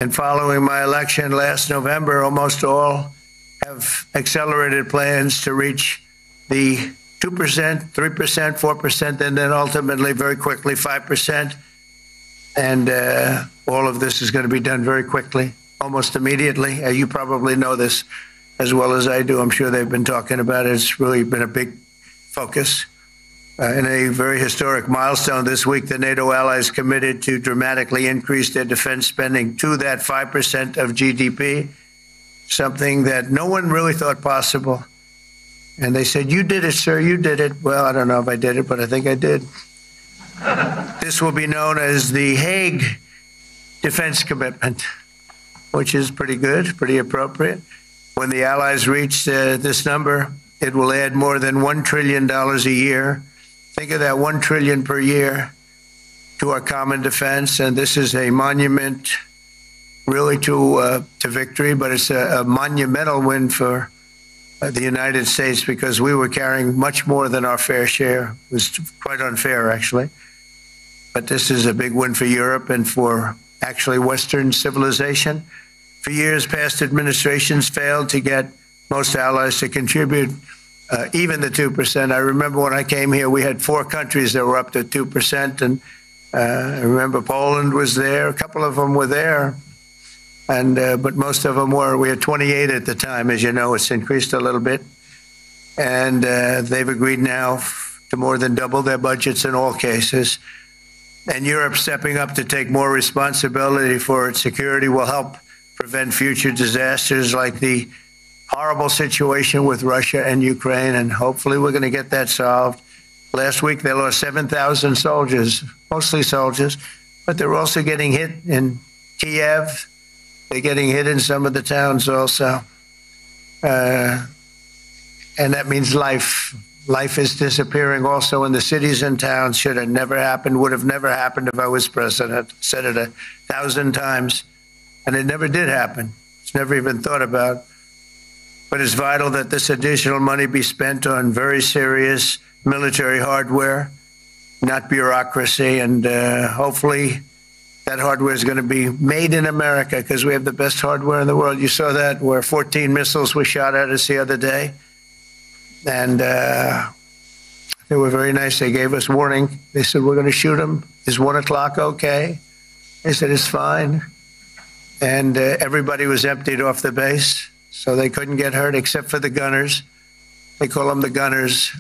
And following my election last November, almost all have accelerated plans to reach the 2%, 3%, 4%, and then ultimately, very quickly, 5%. And all of this is going to be done very quickly, almost immediately. You probably know this as well as I do. I'm sure they've been talking about it. It's really been a big focus. In a very historic milestone this week, the NATO allies committed to dramatically increase their defense spending to that 5% of GDP, something that no one really thought possible. And they said, "You did it, sir, you did it." Well, I don't know if I did it, but I think I did. This will be known as the Hague Defense Commitment, which is pretty good, pretty appropriate. When the allies reach this number, it will add more than $1 trillion a year. Think of that, $1 trillion per year to our common defense. And this is a monument really to victory, but it's a monumental win for the United States, because we were carrying much more than our fair share. It was quite unfair, actually. But this is a big win for Europe and for actually Western civilization. For years, past administrations failed to get most allies to contribute even the 2%. I remember when I came here, we had 4 countries that were up to 2%. And I remember Poland was there. A couple of them were there. And but most of them were. We had 28 at the time. As you know, it's increased a little bit. And they've agreed now to more than double their budgets in all cases. And Europe stepping up to take more responsibility for its security will help prevent future disasters like the horrible situation with Russia and Ukraine, and hopefully we're going to get that solved. Last week, they lost 7,000 soldiers, mostly soldiers, but they're also getting hit in Kiev. They're getting hit in some of the towns also. And that means life. Life is disappearing also in the cities and towns. Should have never happened, would have never happened if I was president. Said it 1,000 times, and it never did happen. It's never even thought about. But it's vital that this additional money be spent on very serious military hardware, not bureaucracy. And hopefully that hardware is going to be made in America, because we have the best hardware in the world. You saw that, where 14 missiles were shot at us the other day. And they were very nice. They gave us warning. They said, "We're going to shoot them. Is 1 o'clock okay?" They said, "It's fine." And everybody was emptied off the base, so they couldn't get hurt except for the gunners. They call them the gunners.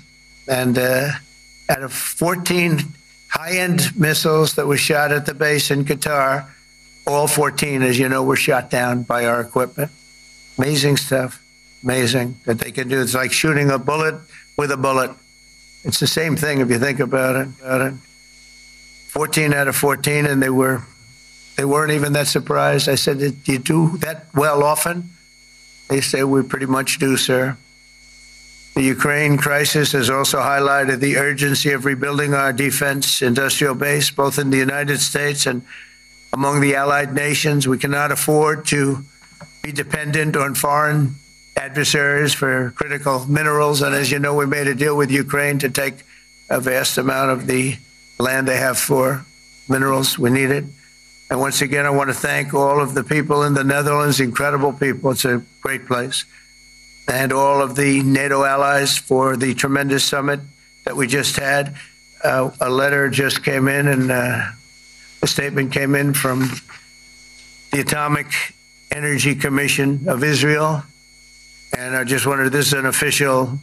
And out of 14 high-end missiles that were shot at the base in Qatar, all 14, as you know, were shot down by our equipment. Amazing stuff. Amazing that they can do. It's like shooting a bullet with a bullet. It's the same thing if you think about it. 14 out of 14, and they weren't even that surprised. I said, "Do you do that well often?" They say, "We pretty much do, sir." The Ukraine crisis has also highlighted the urgency of rebuilding our defense industrial base, both in the United States and among the allied nations. We cannot afford to be dependent on foreign adversaries for critical minerals. And as you know, we made a deal with Ukraine to take a vast amount of the land they have for minerals. We need it. And once again, I want to thank all of the people in the Netherlands, incredible people. It's a great place. And all of the NATO allies for the tremendous summit that we just had. A letter just came in, and a statement came in from the Atomic Energy Commission of Israel. And I just wondered, this is an official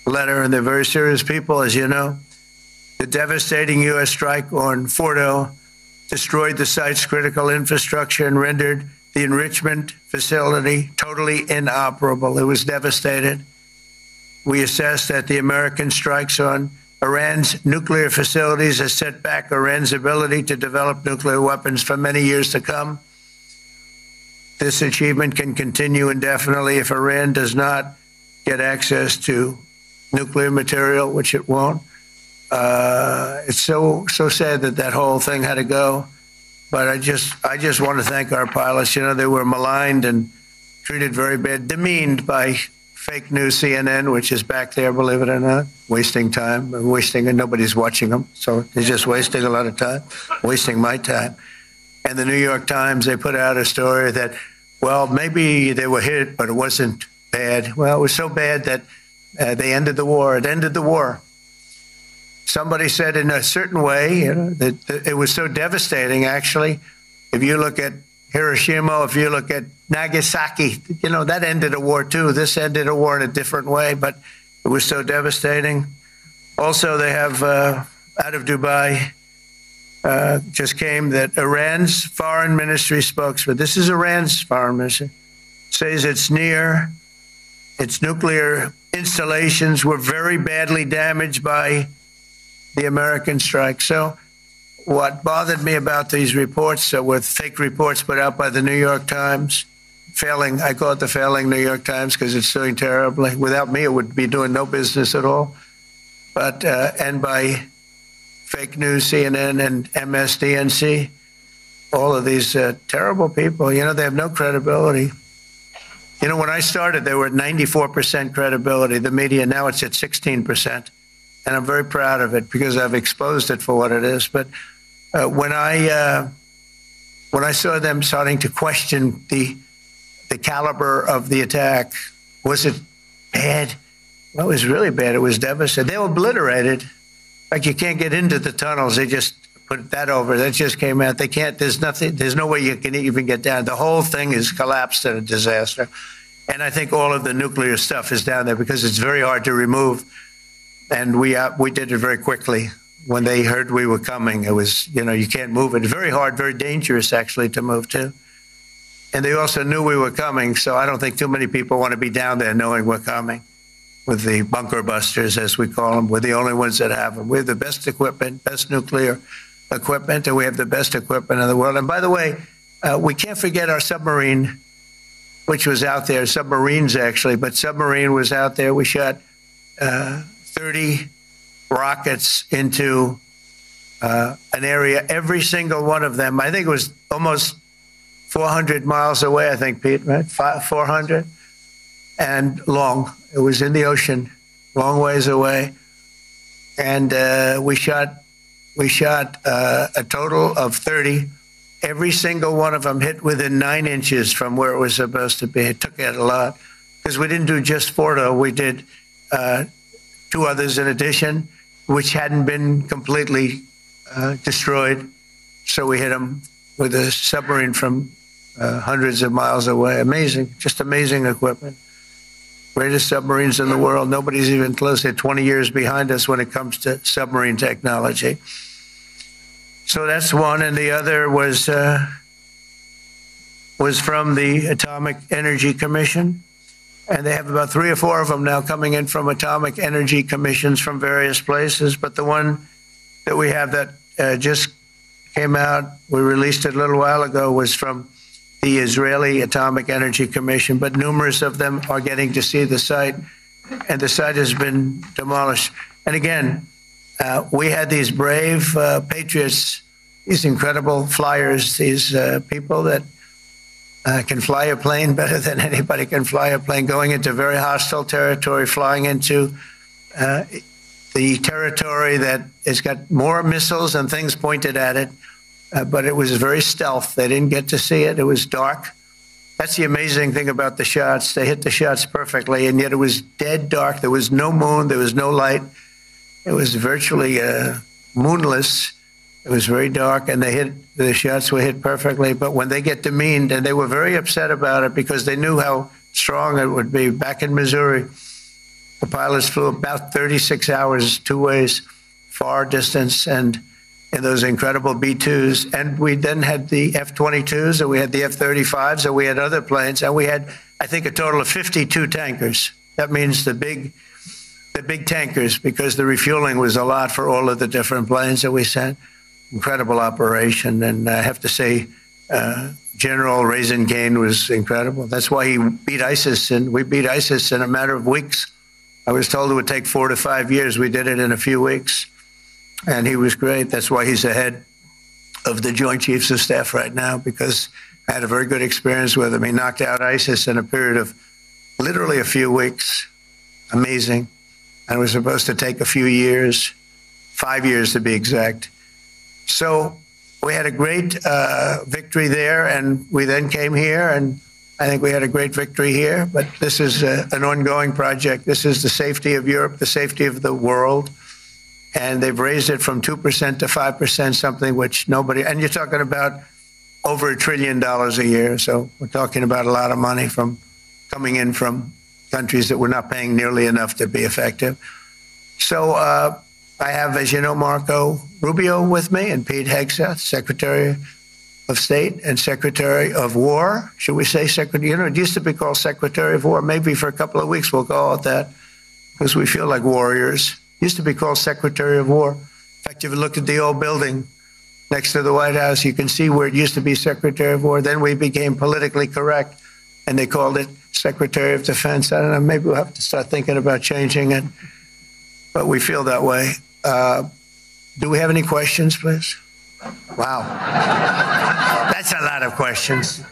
letter, and they're very serious people, as you know. The devastating U.S. strike on Fordo destroyed the site's critical infrastructure and rendered the enrichment facility totally inoperable. It was devastated. We assess that the American strikes on Iran's nuclear facilities has set back Iran's ability to develop nuclear weapons for many years to come. This achievement can continue indefinitely if Iran does not get access to nuclear material, which it won't. It's so sad that that whole thing had to go. But I just want to thank our pilots. You know, they were maligned and treated very bad, demeaned by fake news CNN, which is back there, believe it or not, wasting time, and nobody's watching them. So they're just wasting a lot of time, wasting my time. And the New York Times, they put out a story that, well, maybe they were hit, but it wasn't bad. Well, it was so bad that they ended the war. It ended the war. Somebody said in a certain way, that it was so devastating, actually. If you look at Hiroshima, if you look at Nagasaki, that ended a war too. This ended a war in a different way, but it was so devastating. Also, they have out of Dubai, just came that Iran's foreign ministry spokesman, this is Iran's foreign ministry, says its nuclear installations were very badly damaged by the American strike. So what bothered me about these reports were fake reports put out by the New York Times, I call it the failing New York Times because it's doing terribly. Without me, it would be doing no business at all. But, and by fake news, CNN and MSDNC, all of these terrible people, they have no credibility. When I started, they were at 94% credibility, the media. Now it's at 16%. And I'm very proud of it because I've exposed it for what it is. But when I saw them starting to question the caliber of the attack, was it bad? Well, it was really bad. It was devastating. They were obliterated. Like you can't get into the tunnels. They just put that over. That just came out. They can't. There's nothing. There's no way you can even get down. The whole thing is collapsed in a disaster. And I think all of the nuclear stuff is down there because it's very hard to remove. And we did it very quickly. When they heard we were coming, it was, you can't move it. Very hard, very dangerous, actually, to move to. And they also knew we were coming, so I don't think too many people want to be down there knowing we're coming. With the bunker busters, as we call them, we're the only ones that have them. We have the best equipment, best nuclear equipment, and we have the best equipment in the world. And by the way, we can't forget our submarine, which was out there, submarines actually, but submarine was out there. We shot 30 rockets into an area, every single one of them. I think it was almost 400 miles away, I think, Pete, right? 400 and long. It was in the ocean, long ways away. And we shot a total of 30. Every single one of them hit within 9 inches from where it was supposed to be. It took it a lot because we didn't do just Fordo. We did 2 others in addition, which hadn't been completely destroyed. So we hit them with a submarine from hundreds of miles away. Amazing, just amazing equipment. Greatest submarines in the world. Nobody's even close. They're 20 years behind us when it comes to submarine technology. So that's one, and the other was from the Atomic Energy Commission. And they have about 3 or 4 of them now coming in from atomic energy commissions from various places. But the one that we have that just came out, we released it a little while ago, was from the Israeli Atomic Energy Commission. But numerous of them are getting to see the site, and the site has been demolished. And again, we had these brave patriots, these incredible flyers, these people that can fly a plane better than anybody can fly a plane, going into very hostile territory, flying into the territory that has got more missiles and things pointed at it. But it was very stealth. They didn't get to see it. It was dark. That's the amazing thing about the shots. They hit the shots perfectly, and yet it was dead dark. There was no moon. There was no light. It was virtually moonless. It was very dark, and the shots were hit perfectly. But when they get demeaned, and they were very upset about it because they knew how strong it would be. Back in Missouri, the pilots flew about 36 hours, 2 ways, far distance, and in those incredible B-2s. And we then had the F-22s, and we had the F-35s, and we had other planes, and we had, I think, a total of 52 tankers. That means the big tankers, because the refueling was a lot for all of the different planes that we sent. Incredible operation, and I have to say, General Raisin Kane was incredible. That's why he beat ISIS, and we beat ISIS in a matter of weeks. I was told it would take 4 to 5 years. We did it in a few weeks. And he was great. That's why he's the head of the Joint Chiefs of Staff right now, because I had a very good experience with him. He knocked out ISIS in a period of literally a few weeks. Amazing. And it was supposed to take a few years, 5 years to be exact. So we had a great victory there, and we then came here, and I think we had a great victory here. But this is an ongoing project. This is the safety of Europe, the safety of the world. And they've raised it from 2% to 5%, something which nobody, and you're talking about over $1 trillion a year. So we're talking about a lot of money coming in from countries that we're not paying nearly enough to be effective. So I have, as you know, Marco Rubio with me, and Pete Hegseth, Secretary of State and Secretary of War. Should we say Secretary? You know, it used to be called Secretary of War. Maybe for a couple of weeks we'll call it that because we feel like warriors. It used to be called Secretary of War. In fact, if you look at the old building next to the White House, you can see where it used to be Secretary of War. Then we became politically correct, and they called it Secretary of Defense. I don't know, maybe we'll have to start thinking about changing it, but we feel that way. Do we have any questions, please? Wow. That's a lot of questions.